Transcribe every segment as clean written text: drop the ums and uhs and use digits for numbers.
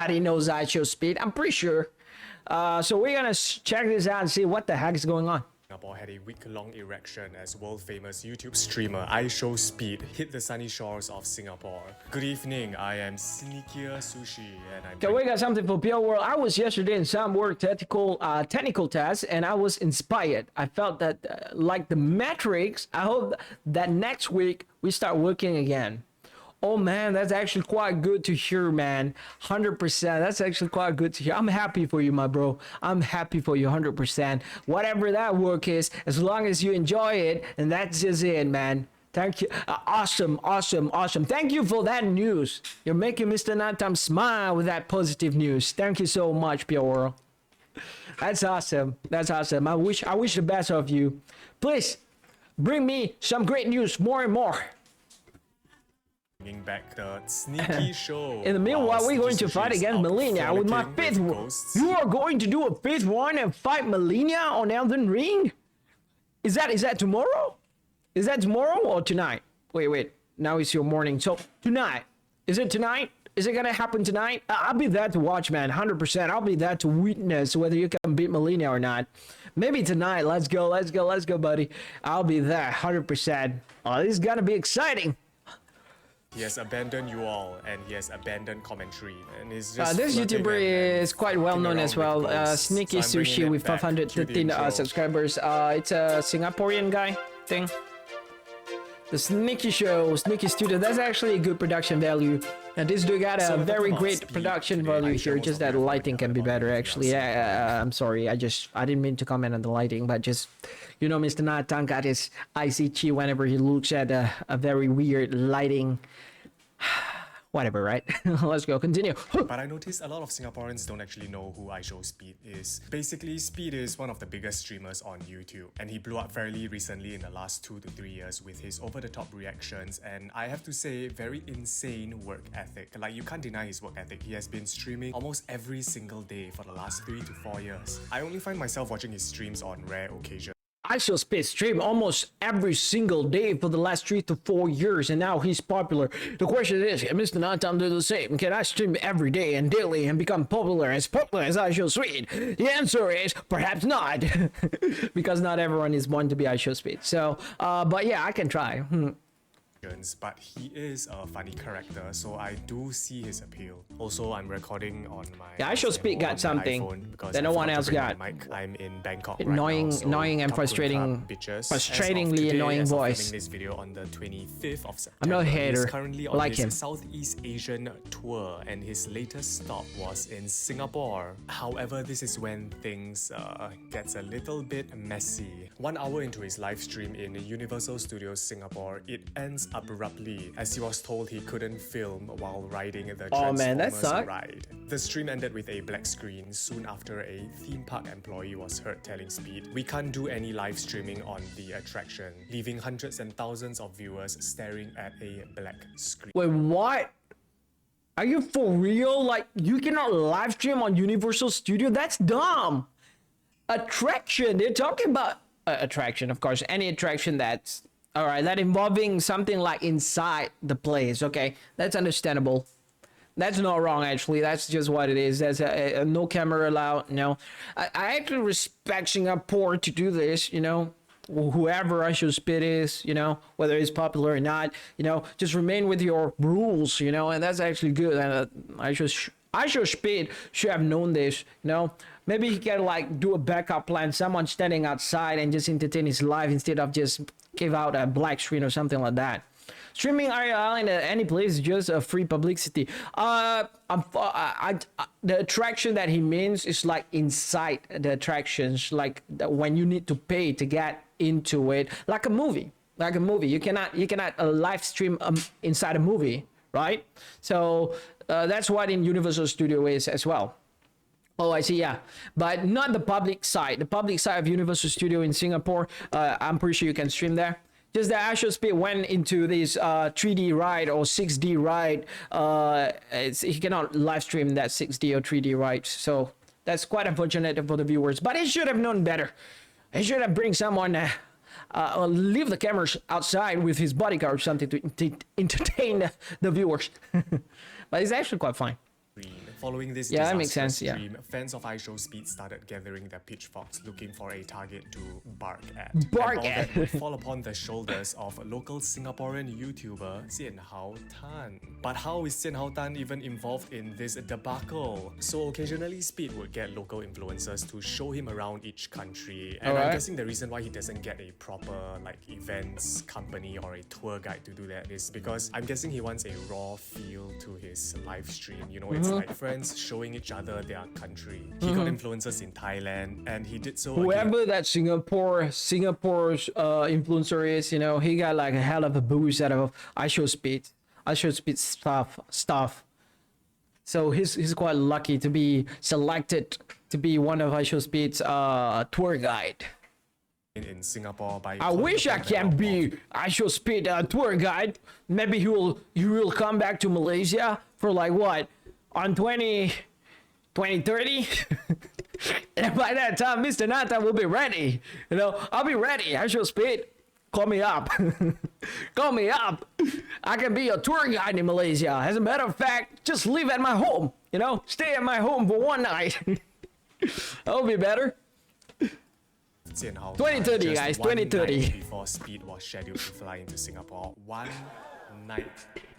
Everybody knows Ishowspeed, I'm pretty sure. So we're gonna check this out and see what the heck is going on. Singapore had a week-long erection as world-famous YouTube streamer Ishowspeed hit the sunny shores of Singapore. Good evening, I am Sneakier Sushi and I'm... Okay, we got something for Pure World. I was yesterday in some work technical tests and I was inspired. I felt that like the metrics, I hope that next week we start working again. Oh man, that's actually quite good to hear, man. 100%. That's actually quite good to hear. I'm happy for you, my bro. I'm happy for you 100%. Whatever that work is, as long as you enjoy it, and that's just it, man. Thank you. Awesome. Thank you for that news. You're making Mr. Nighttime smile with that positive news. Thank you so much, Pure World. That's awesome. That's awesome. I wish the best of you. Please bring me some great news, more and more. Bringing back the sneaky show. In the meanwhile, we're going to fight against Malenia with my fifth one. You are going to do a fifth one and fight Malenia on Elden Ring? Is that tomorrow? Is that tomorrow or tonight? Wait. Now it's your morning. So tonight. Is it tonight? Is it gonna happen tonight? I'll be there to watch, man. 100%. I'll be there to witness whether you can beat Malenia or not. Maybe tonight. Let's go, buddy. I'll be there. 100%. Oh, this is gonna be exciting. He has abandoned you all, and he has abandoned commentary, and he's just this YouTuber is quite well known as well. Sneaky Sushi with 515 subscribers. It's a Singaporean guy thing. The Sneaky Show, Sneaky Studio. That's actually a good production value. And this dude got a very great production value here. Just that lighting can be better, actually. I'm sorry. I didn't mean to comment on the lighting, but just, you know, Mr. Nighttime got his ICG whenever he looks at a very weird lighting. Whatever, right? Let's go, continue. But I noticed a lot of Singaporeans don't actually know who Ishowspeed is. Basically, Speed is one of the biggest streamers on YouTube, and he blew up fairly recently in the last 2 to 3 years with his over-the-top reactions, and I have to say, very insane work ethic. Like, you can't deny his work ethic. He has been streaming almost every single day for the last 3 to 4 years. I only find myself watching his streams on rare occasions. Ishowspeed stream almost every single day for the last 3 to 4 years, and now he's popular. The question is, can Mr. Nighttime do the same? Can I stream every day and daily and become popular as Ishowspeed? The answer is perhaps not, because not everyone is born to be Ishowspeed. So, but yeah, I can try. But he is a funny character, so I do see his appeal. Also, I'm recording on my Ishowspeed got something that no one else got. I'm in Bangkok Annoying, right now, so annoying and frustratingly annoying voice. This video on the 25th of September. I'm not a hater. He's currently on like his him. Southeast Asian tour, and his latest stop was in Singapore. However, this is when things gets a little bit messy. 1 hour into his live stream in Universal Studios Singapore, it ends abruptly as he was told he couldn't film while riding the Transformers ride. The stream ended with a black screen soon after a theme park employee was heard telling Speed, "We can't do any live streaming on the attraction," leaving hundreds and thousands of viewers staring at a black screen. Wait, what? Are you for real? Like, you cannot live stream on Universal Studio? That's dumb. Attraction, they're talking about attraction, of course, any attraction that's alright, that involving something like inside the place. Okay, that's understandable. That's not wrong, actually. That's just what it is. There's a no camera allowed. No, I actually respect Singapore to do this. You know, whoever Ishowspeed is, you know, whether it's popular or not, you know, just remain with your rules. You know, and that's actually good. And Ishowspeed should have known this. You know, maybe he can like do a backup plan. Someone standing outside and just entertain his life instead of just give out a black screen or something like that. Streaming IRL in any place is just a free publicity. The attraction that he means is like inside the attractions, like when you need to pay to get into it, like a movie. Like a movie, you cannot live stream inside a movie, right? So that's what in Universal Studio is as well. Oh, I see, yeah. But not the public side. The public side of Universal Studio in Singapore, I'm pretty sure you can stream there. Just that Ishowspeed went into this 3D ride or 6D ride. He cannot live stream that 6D or 3D ride. So that's quite unfortunate for the viewers. But he should have known better. He should have bring someone, leave the cameras outside with his bodyguard or something to entertain the viewers. But it's actually quite fine. Following this Yeah, that makes disastrous sense, yeah. stream, fans of Ishowspeed started gathering their pitchforks looking for a target to bark at. Bark and all at. that would fall upon the shoulders of local Singaporean YouTuber Itzzknighttime. But how is Itzzknighttime even involved in this debacle? So occasionally Speed would get local influencers to show him around each country, and I'm Alright. guessing the reason why he doesn't get a proper like events company or a tour guide to do that is because I'm guessing he wants a raw feel to his live stream. You know, it's like friends showing each other their country. He got influencers in Thailand, and he did so again. Whoever that Singapore's influencer is, you know, he got like a hell of a boost out of Ishowspeed stuff. So he's quite lucky to be selected to be one of Ishowspeed's tour guide. In Singapore by I wish I can be Ishowspeed tour guide. Maybe he will come back to Malaysia for like what on 2030. And by that time, Mr. Nata will be ready. You know, I'll be ready. Ishowspeed, call me up. Call me up. I can be a tour guide in Malaysia. As a matter of fact, just live at my home. You know, stay at my home for one night. That'll be better. 2030, guys, 2030. Before Speed was scheduled to fly into Singapore, one night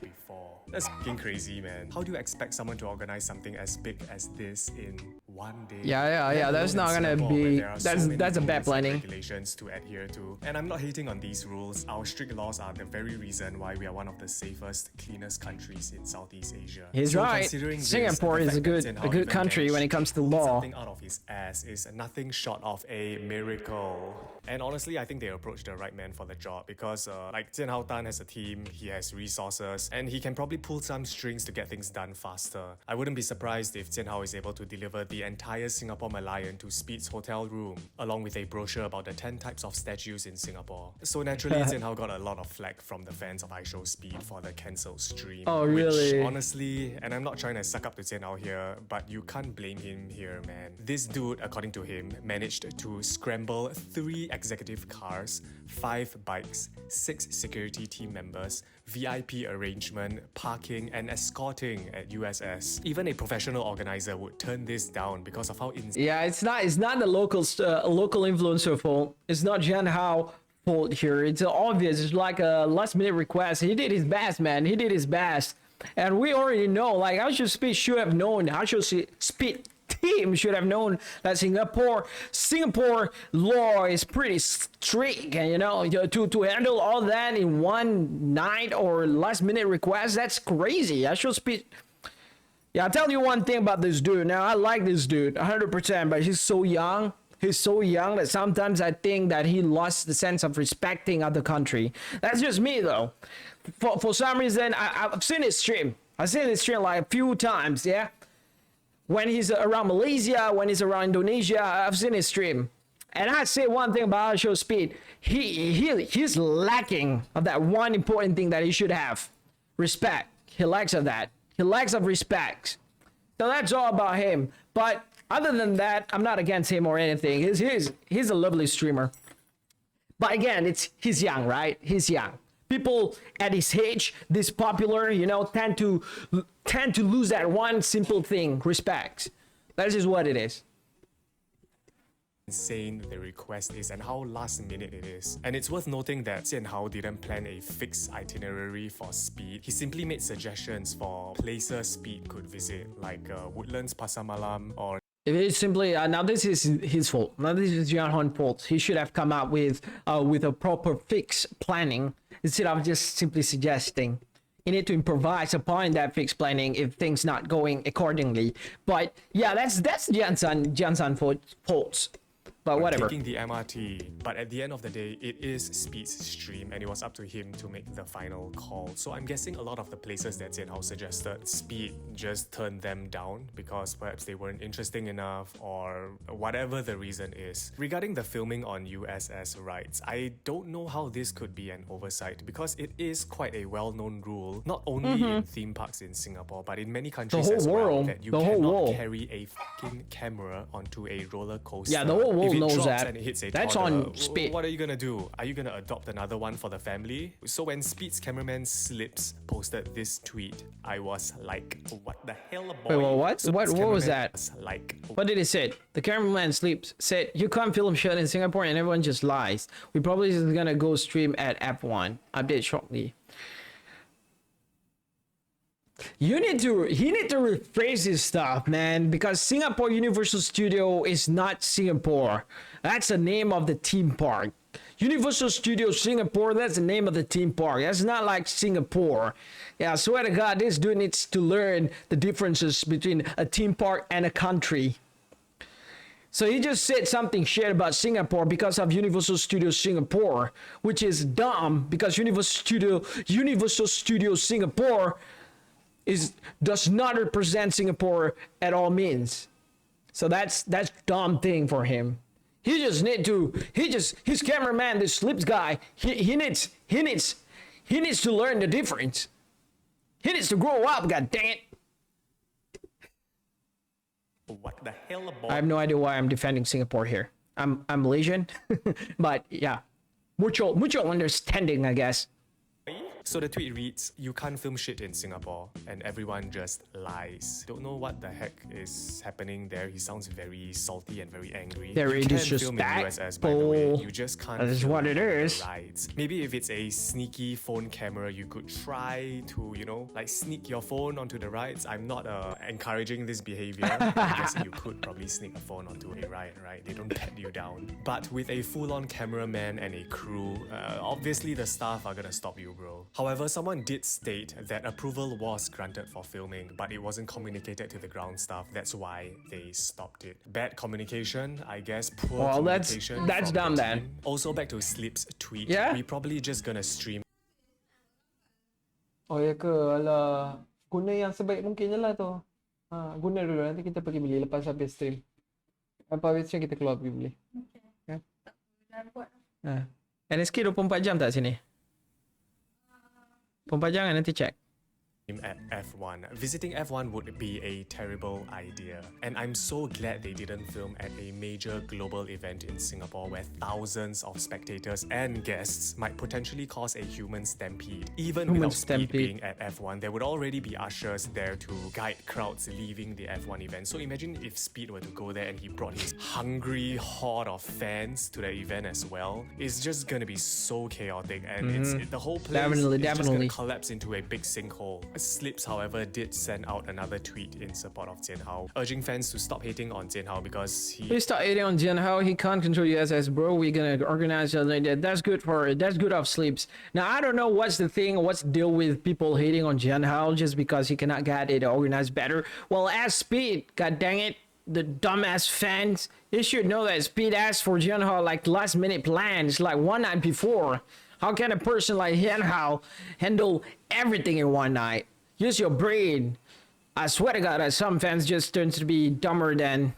before. That's fucking crazy, man. How do you expect someone to organize something as big as this in one day? Yeah. That's not gonna be. That's a bad planning. Regulations to adhere to, and I'm not hating on these rules. Our strict laws are the very reason why we are one of the safest, cleanest countries in Southeast Asia. He's So right. considering this, Singapore the is a fact that good Jianhao even country when it comes to managed law. something out of his ass is nothing short of a miracle. And honestly, I think they approached the right man for the job because like Jianhao has a team, he has resources, and he can probably pull some strings to get things done faster. I wouldn't be surprised if Jianhao is able to deliver the entire Singapore Malayan to Speed's hotel room, along with a brochure about the 10 types of statues in Singapore. So naturally, Jianhao got a lot of flack from the fans of Ishowspeed for the cancelled stream. Oh, really? Which, honestly, and I'm not trying to suck up to Jianhao here, but you can't blame him here, man. This dude, according to him, managed to scramble 3 executive cars, 5 bikes, 6 security team members, VIP arrangement, parking, and escorting at USS. Even a professional organizer would turn this down because of how insane. Yeah, it's not the local influencer fault. It's not Jianhao fault here. It's obvious. It's like a last minute request. He did his best, man. He did his best, and we already know. Like Ishowspeed should have known. Ishowspeed team should have known that Singapore law is pretty strict, and you know, to handle all that in one night or last minute request, that's crazy. Ishowspeed. Yeah, I'll tell you one thing about this dude. Now, I like this dude 100%, but he's so young. He's so young that sometimes I think that he lost the sense of respecting other country. That's just me, though. For some reason, I've seen his stream. I've seen his stream like a few times, yeah? When he's around Malaysia, when he's around Indonesia, I've seen his stream. And I say one thing about Ishowspeed. He's lacking of that one important thing that he should have. Respect. He lacks of that. He lacks of respect. So that's all about him. But other than that, I'm not against him or anything. He's a lovely streamer. But again, he's young, right? He's young. People at his age, this popular, you know, tend to lose that one simple thing, respect. That is what it is. Insane the request is and how last minute it is. And it's worth noting that Jianhao didn't plan a fixed itinerary for Speed. He simply made suggestions for places Speed could visit, like Woodlands, Pasar Malam, or It is simply now this is his fault. Now this is Jianhong's fault. He should have come up with a proper fixed planning instead of just simply suggesting. You need to improvise upon that fixed planning if things not going accordingly. But yeah, that's Jianhong's fault. But whatever. taking the MRT. But at the end of the day, it is Speed's stream and it was up to him to make the final call. So I'm guessing a lot of the places that Jianhao suggested, Speed just turned them down because perhaps they weren't interesting enough or whatever the reason is. Regarding the filming on USS rights, I don't know how this could be an oversight because it is quite a well-known rule, not only in theme parks in Singapore, but in many countries as well, that you cannot carry a fucking camera onto a roller coaster. Yeah, the whole world knows drops that. and it hits a That's toddler, on Speed. what are you gonna do? Are you gonna adopt another one for the family? So when Speed's cameraman Slips posted this tweet, I was like, what the hell, boy? Wait, well, what? So What this was cameraman that? was like, What did he say? The cameraman Sleeps said, you can't film shit in Singapore and everyone just lies. We probably just gonna go stream at F1. Update shortly. He need to rephrase his stuff, man, because Singapore Universal Studio is not Singapore. That's the name of the theme park. Universal Studio Singapore, that's the name of the theme park. That's not like Singapore. Yeah, I swear to God, this dude needs to learn the differences between a theme park and a country. So he just said something shit about Singapore because of Universal Studios Singapore, which is dumb because Universal Studios Singapore does not represent Singapore at all means. So that's dumb thing for him. His cameraman, this Slips guy, he needs to learn the difference. He needs to grow up, god dang it. what the hell, boy? I have no idea why I'm defending Singapore here. I'm Malaysian, but yeah, mutual understanding, I guess. So the tweet reads, you can't film shit in Singapore, and everyone just lies. Don't know what the heck is happening there. He sounds very salty and very angry. Very you can film in disrespectful. USS, by the way. You just can't That is film what it on the is. rides. Maybe if it's a sneaky phone camera, you could try to, like sneak your phone onto the rides. I'm not encouraging this behavior. I'm guessing you could probably sneak a phone onto a ride, right? They don't pat you down. But with a full-on cameraman and a crew, obviously the staff are gonna stop you, bro. However, someone did state that approval was granted for filming, but it wasn't communicated to the ground staff. That's why they stopped it. Bad communication, I guess. Poor Well, communication. that's from dumb the then. team. Also, back to Sleep's tweet. Yeah? We probably just gonna stream Oh ya ke, alah. Guna yang sebaik mungkin je lah tu. Guna dulu, nanti kita pergi beli lepas habis stream. Apa habisnya kita keluar pergi beli. Okay. NSK 24 jam tak sini? 24 jam kan, nanti check. at F1. Visiting F1 would be a terrible idea, and I'm so glad they didn't film at a major global event in Singapore where thousands of spectators and guests might potentially cause a human stampede. Even without Speed being at F1, there would already be ushers there to guide crowds leaving the F1 event. So imagine if Speed were to go there and he brought his hungry horde of fans to the event as well. It's just gonna be so chaotic, and the whole place is just gonna collapse into a big sinkhole. Slips, however, did send out another tweet in support of Jian Hao, urging fans to stop hating on Jian Hao because he... Please stop hating on Jian Hao. He can't control USS, bro. We're gonna organize that. That's good of Slips. Now, I don't know what's the deal with people hating on Jian Hao just because he cannot get it organized better. Well, as Speed, god dang it, the dumbass fans, they should know that Speed asked for Jian Hao like last minute plans, like one night before. How can a person like Jian Hao handle everything in one night? Use your brain. I swear to God, some fans just turn to be dumber than...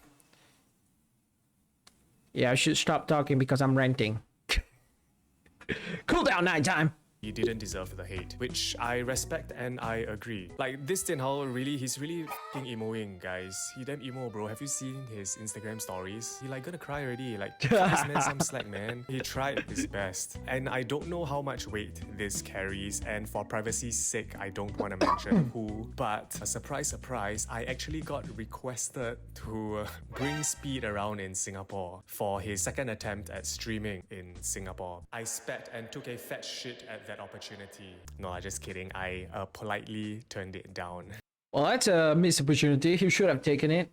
Yeah, I should stop talking because I'm ranting. Cool down, nighttime. He didn't deserve the hate, which I respect and I agree. Like, this Jian Hao, he's really f***ing emoing, guys. He damn emo, bro. Have you seen his Instagram stories? He like gonna cry already. Like, cut this man some slack, man. He tried his best. And I don't know how much weight this carries, and for privacy's sake, I don't want to mention who, but a surprise, surprise, I actually got requested to bring Speed around in Singapore for his second attempt at streaming in Singapore. I spat and took a fat shit at that opportunity. No, just kidding. I politely turned it down. Well, that's a missed opportunity. He should have taken it.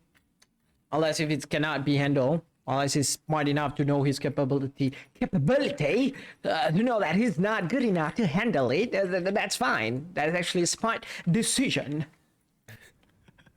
Unless if it cannot be handled. Unless he's smart enough to know his capability. To know that he's not good enough to handle it. That's fine. That's actually a smart decision.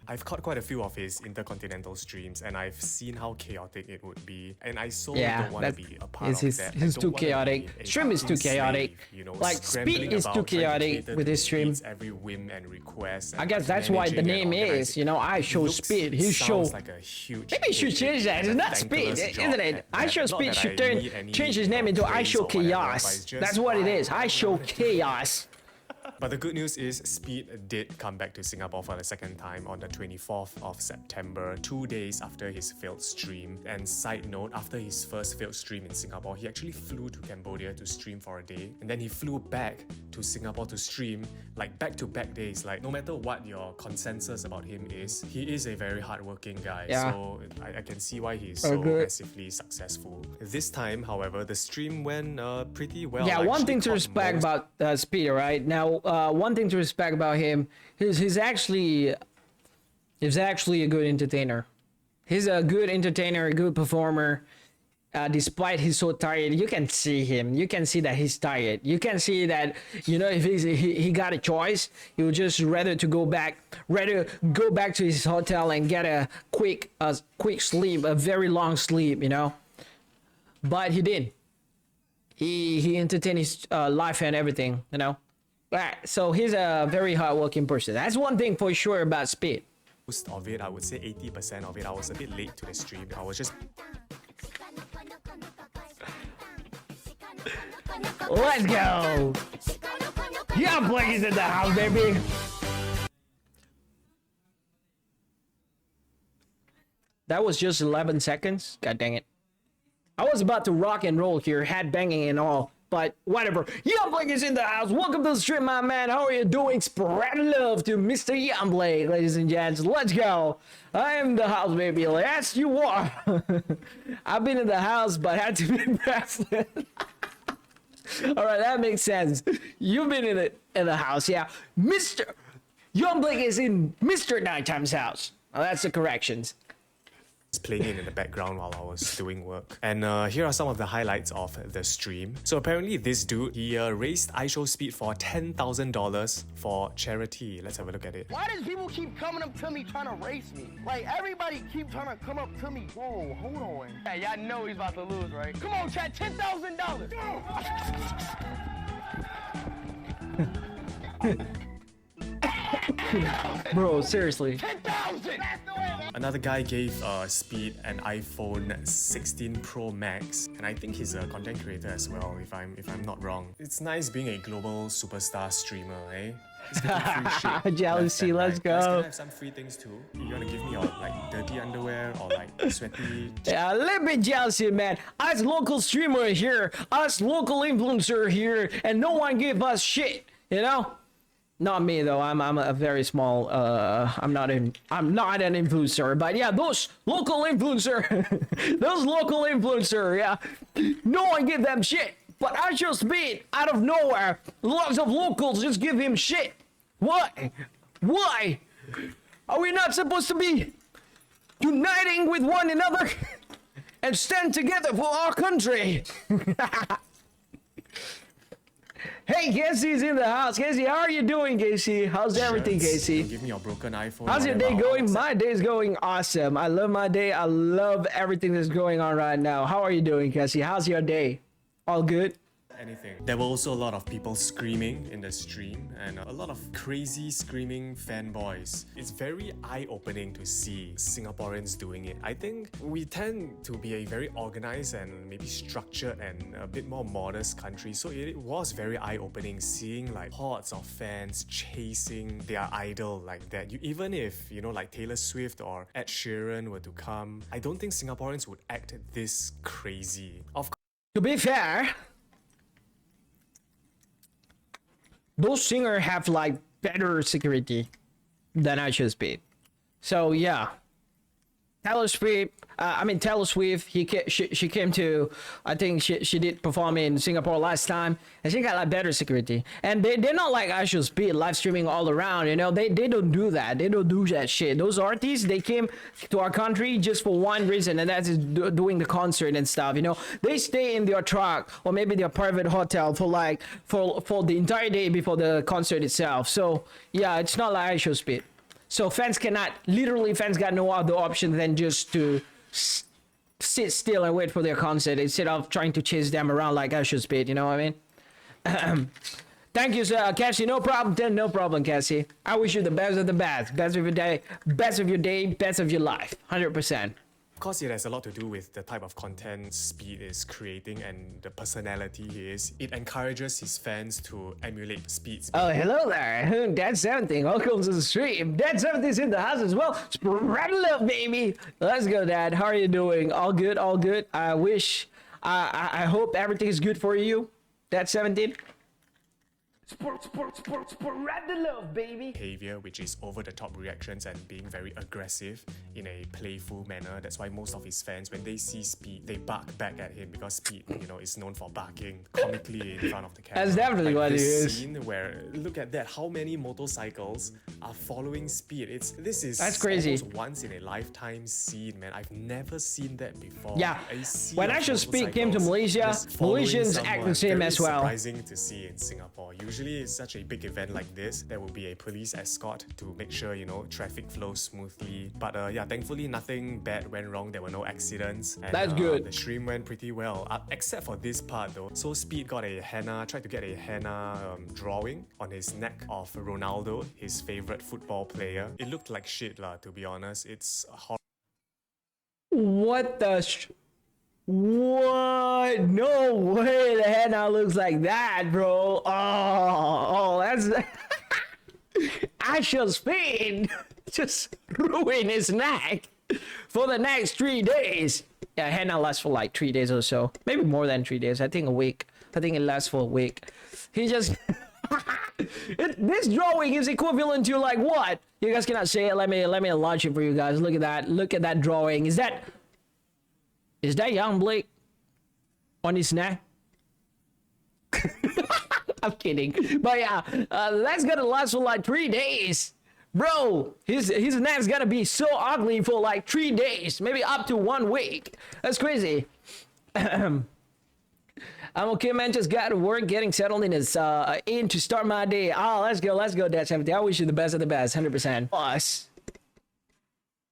I've caught quite a few of his intercontinental streams, and I've seen how chaotic it would be, and I so don't want to be a part of that. He's too chaotic. Stream is too chaotic. Slave, you know, like Speed is too chaotic with his stream. Every whim and request. I guess that's why the name is, you know, I show Speed. His show. Like a huge Maybe he should change that. It's not Speed, isn't it? I Show Speed should change his name into I Show Chaos. That's what it is. I Show Chaos. But the good news is Speed did come back to Singapore for the second time on the 24th of September, 2 days after his failed stream. And side note, after his first failed stream in Singapore, he actually flew to Cambodia to stream for a day, and then he flew back to Singapore to stream, like back-to-back days. Like, no matter what your consensus about him is, he is a very hardworking guy. Yeah. So I can see why he's so massively successful. This time, however, the stream went pretty well. Yeah, one thing to respect about Speed, right? Now, one thing to respect about him is he's actually a good entertainer. He's a good entertainer, a good performer. Despite he's so tired, you can see him. You can see that he's tired. You can see that, you know, if he got a choice, he would just rather go back to his hotel and get a quick sleep, a very long sleep, you know. But he did. He entertained his life and everything, you know. So he's a very hardworking person. That's one thing for sure about Speed. Most of it, I would say 80% of it, I was a bit late to the stream. I was just... Let's go! Yeah, Blake's in the house, baby! That was just 11 seconds. God dang it. I was about to rock and roll here, head banging and all, but whatever. Young Blake is in the house. Welcome to the stream, my man. How are you doing? Spread love to Mr. Young Blake, ladies and gents. Let's go. I am the house, baby. Yes, you are. I've been in the house, but had to be president. All right, that makes sense. You've been in the house, yeah. Mr. Young Blake is in Mr. Nighttime's house. Well, that's the corrections. Playing it in the background while I was doing work. And here are some of the highlights of the stream. So apparently this dude, he raised Ishowspeed for $10,000 for charity. Let's have a look at it. Why does people keep coming up to me trying to race me? Like, everybody keep trying to come up to me. Whoa, hold on. Hey, y'all know he's about to lose, right? Come on, chat, $10,000. Bro, seriously. 10,000. Another guy gave Speed an iPhone 16 Pro Max, and I think he's a content creator as well, if I'm not wrong. It's nice being a global superstar streamer, eh? He's getting free shit. Jealousy, let's go. Guys, can I have some free things too? You wanna give me your like dirty underwear or like sweaty? Yeah, a little bit jealousy, man. Us local streamer here, us local influencer here, and no one give us shit, you know? Not me though. I'm a very small. I'm not an influencer. But yeah, those local influencer, yeah. No one give them shit. But Ishowspeed, out of nowhere, lots of locals just give him shit. Why? Why? Are we not supposed to be uniting with one another and stand together for our country? Hey, Casey's in the house. Casey, how are you doing, Casey? How's everything, Casey? Give me your broken iPhone. How's your day going? My day's going awesome. I love my day. I love everything that's going on right now. How are you doing, Casey? How's your day? All good? Anything. There were also a lot of people screaming in the stream and a lot of crazy screaming fanboys. It's very eye-opening to see Singaporeans doing it. I think we tend to be a very organized and maybe structured and a bit more modest country, so it was very eye-opening seeing like hordes of fans chasing their idol like that. Even if, you know, like Taylor Swift or Ed Sheeran were to come, I don't think Singaporeans would act this crazy. Of course, To be fair, those singers have like better security than Ishowspeed. So yeah, Taylor Swift. She came to, I think she did perform in Singapore last time, and she got like better security. And they're not like Ishowspeed live streaming all around, you know. They don't do that. They don't do that shit. Those artists, they came to our country just for one reason, and that's doing the concert and stuff, you know. They stay in their truck or maybe their private hotel for the entire day before the concert itself. So yeah, it's not like Ishowspeed. So fans got no other option than just to sit still and wait for their concert instead of trying to chase them around like Ishowspeed, you know what I mean? Thank you, sir. Cassie, no problem. No problem, Cassie. I wish you the best of the best. Best of your day, best of your life. 100%. course, it has a lot to do with the type of content Speed is creating and the personality he is. It encourages his fans to emulate Speed's Oh, hello there. Dad 17, welcome to the stream. Dad 17's in the house as well. Spread love, baby. Let's go, Dad. How are you doing? All good, all good. I hope everything is good for you. Dad 17. Spread the love, baby. behavior, which is over-the-top reactions and being very aggressive in a playful manner. That's why most of his fans, when they see Speed, they bark back at him because Speed, you know, is known for barking comically in front of the camera. That's definitely what it this is. scene where, look at that, how many motorcycles are following Speed. That's crazy. Almost once in a lifetime scene, man. I've never seen that before. Yeah. A sea When of Ishowspeed came to motorcycles Malaysia, just following Malaysians act someone. the same Very as well. Surprising to see in Singapore. Usually it's such a big event like this, there will be a police escort to make sure, you know, traffic flows smoothly. But yeah, thankfully nothing bad went wrong. There were no accidents. And, That's good. The stream went pretty well, except for this part though. So Speed got a henna, tried to get a henna drawing on his neck of Ronaldo, his favorite football player. It looked like shit lah, to be honest. It's horrible. What the What? No way the henna looks like that, bro. Oh, that's Ishowspeed just ruin his neck for the next 3 days. Yeah, henna lasts for like 3 days or so. Maybe more than 3 days. I think a week. I think it lasts for a week. He just this drawing is equivalent to like what? You guys cannot say it. Let me launch it for you guys. Look at that. Look at that drawing. Is that young Blake on his neck? I'm kidding. But yeah, that's gonna last for like 3 days. Bro, his neck's gonna be so ugly for like 3 days, maybe up to 1 week. That's crazy. I'm okay, man. Just got to work, getting settled in his in to start my day. Oh, let's go, Dad 70. I wish you the best of the best, 100%. Us.